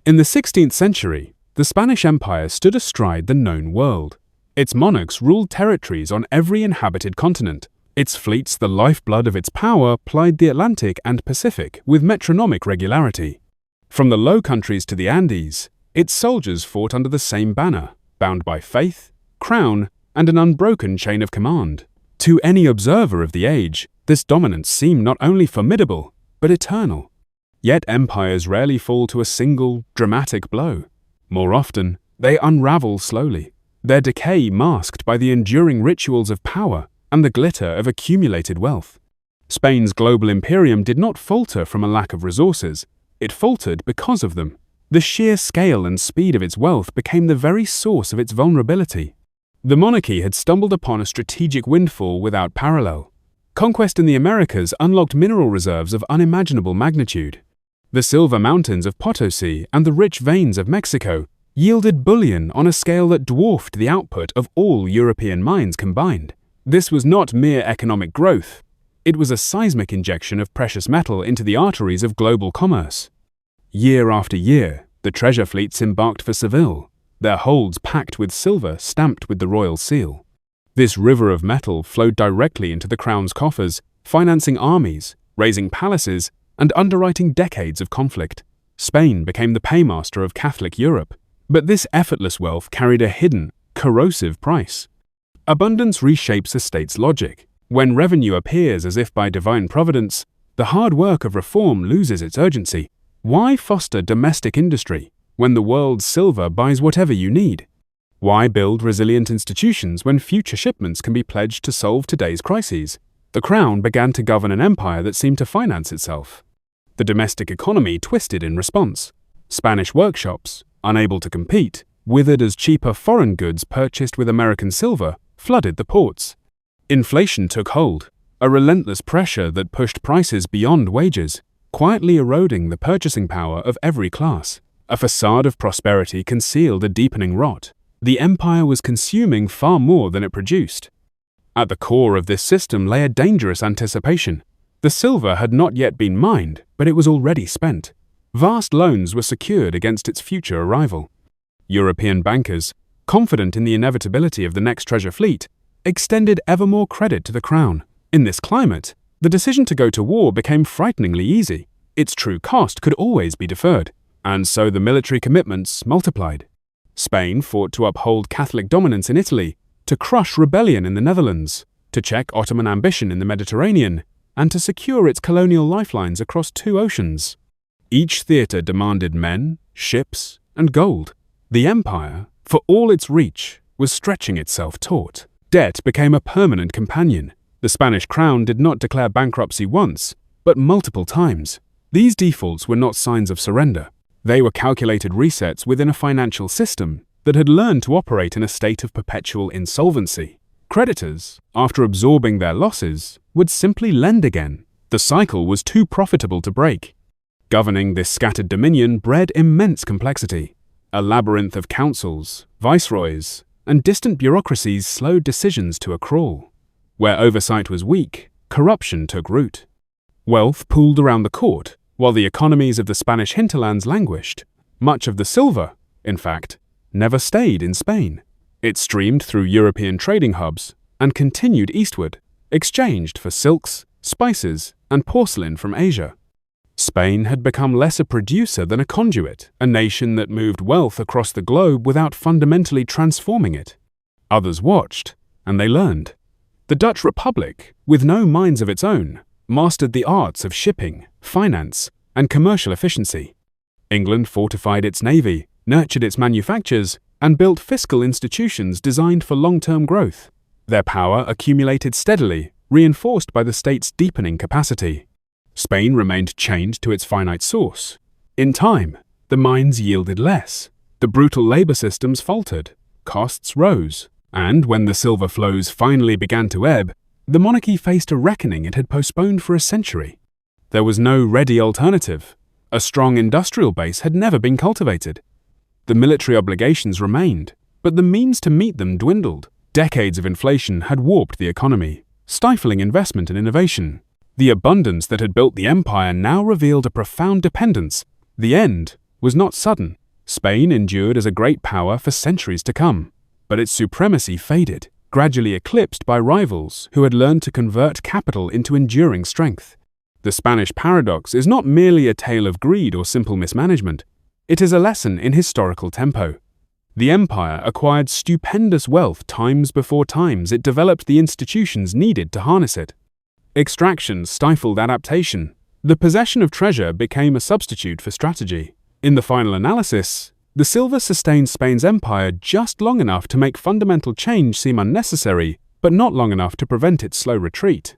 In the 16th century, the Spanish Empire stood astride the known world. Its monarchs ruled territories on every inhabited continent. Its fleets, the lifeblood of its power, plied the Atlantic and Pacific with metronomic regularity. From the Low Countries to the Andes, its soldiers fought under the same banner, bound by faith, crown, and an unbroken chain of command. To any observer of the age, this dominance seemed not only formidable, but eternal. Yet empires rarely fall to a single, dramatic blow. More often, they unravel slowly, their decay masked by the enduring rituals of power and the glitter of accumulated wealth. Spain's global imperium did not falter from a lack of resources, it faltered because of them. The sheer scale and speed of its wealth became the very source of its vulnerability. The monarchy had stumbled upon a strategic windfall without parallel. Conquest in the Americas unlocked mineral reserves of unimaginable magnitude. The silver mountains of Potosí and the rich veins of Mexico yielded bullion on a scale that dwarfed the output of all European mines combined. This was not mere economic growth. It was a seismic injection of precious metal into the arteries of global commerce. Year after year, the treasure fleets embarked for Seville, their holds packed with silver stamped with the royal seal. This river of metal flowed directly into the crown's coffers, financing armies, raising palaces, and underwriting decades of conflict. Spain became the paymaster of Catholic Europe, but this effortless wealth carried a hidden, corrosive price. Abundance reshapes a state's logic. When revenue appears as if by divine providence, the hard work of reform loses its urgency. Why foster domestic industry when the world's silver buys whatever you need? Why build resilient institutions when future shipments can be pledged to solve today's crises? The crown began to govern an empire that seemed to finance itself. The domestic economy twisted in response. Spanish workshops, unable to compete, withered as cheaper foreign goods purchased with American silver flooded the ports. Inflation took hold, a relentless pressure that pushed prices beyond wages, quietly eroding the purchasing power of every class. A facade of prosperity concealed a deepening rot. The empire was consuming far more than it produced. At the core of this system lay a dangerous anticipation. The silver had not yet been mined, but it was already spent. Vast loans were secured against its future arrival. European bankers, confident in the inevitability of the next treasure fleet, extended ever more credit to the crown. In this climate, the decision to go to war became frighteningly easy. Its true cost could always be deferred, and so the military commitments multiplied. Spain fought to uphold Catholic dominance in Italy, to crush rebellion in the Netherlands, to check Ottoman ambition in the Mediterranean, and to secure its colonial lifelines across 2 oceans. Each theater demanded men, ships, and gold. The empire, for all its reach, was stretching itself taut. Debt became a permanent companion. The Spanish crown did not declare bankruptcy once, but multiple times. These defaults were not signs of surrender. They were calculated resets within a financial system that had learned to operate in a state of perpetual insolvency. Creditors, after absorbing their losses, would simply lend again. The cycle was too profitable to break. Governing this scattered dominion bred immense complexity. A labyrinth of councils, viceroys, and distant bureaucracies slowed decisions to a crawl. Where oversight was weak, corruption took root. Wealth pooled around the court, while the economies of the Spanish hinterlands languished. Much of the silver, in fact, never stayed in Spain. It streamed through European trading hubs and continued eastward, exchanged for silks, spices, and porcelain from Asia. Spain had become less a producer than a conduit, a nation that moved wealth across the globe without fundamentally transforming it. Others watched, and they learned. The Dutch Republic, with no mines of its own, mastered the arts of shipping, finance, and commercial efficiency. England fortified its navy, nurtured its manufactures, and built fiscal institutions designed for long-term growth. Their power accumulated steadily, reinforced by the state's deepening capacity. Spain remained chained to its finite source. In time, the mines yielded less. The brutal labor systems faltered, costs rose, and when the silver flows finally began to ebb, the monarchy faced a reckoning it had postponed for a century. There was no ready alternative. A strong industrial base had never been cultivated. The military obligations remained, but the means to meet them dwindled. Decades of inflation had warped the economy, stifling investment and innovation. The abundance that had built the empire now revealed a profound dependence. The end was not sudden. Spain endured as a great power for centuries to come, but its supremacy faded, gradually eclipsed by rivals who had learned to convert capital into enduring strength. The Spanish paradox is not merely a tale of greed or simple mismanagement. It is a lesson in historical tempo. The empire acquired stupendous wealth times before times it developed the institutions needed to harness it. Extraction stifled adaptation. The possession of treasure became a substitute for strategy. In the final analysis, the silver sustained Spain's empire just long enough to make fundamental change seem unnecessary, but not long enough to prevent its slow retreat.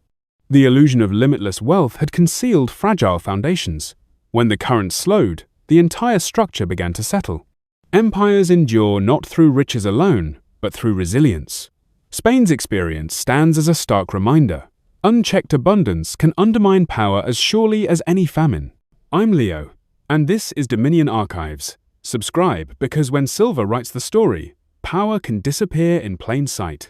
The illusion of limitless wealth had concealed fragile foundations. When the current slowed, the entire structure began to settle. Empires endure not through riches alone, but through resilience. Spain's experience stands as a stark reminder. Unchecked abundance can undermine power as surely as any famine. I'm Leo, and this is Dominion Archives. Subscribe because when silver writes the story, power can disappear in plain sight.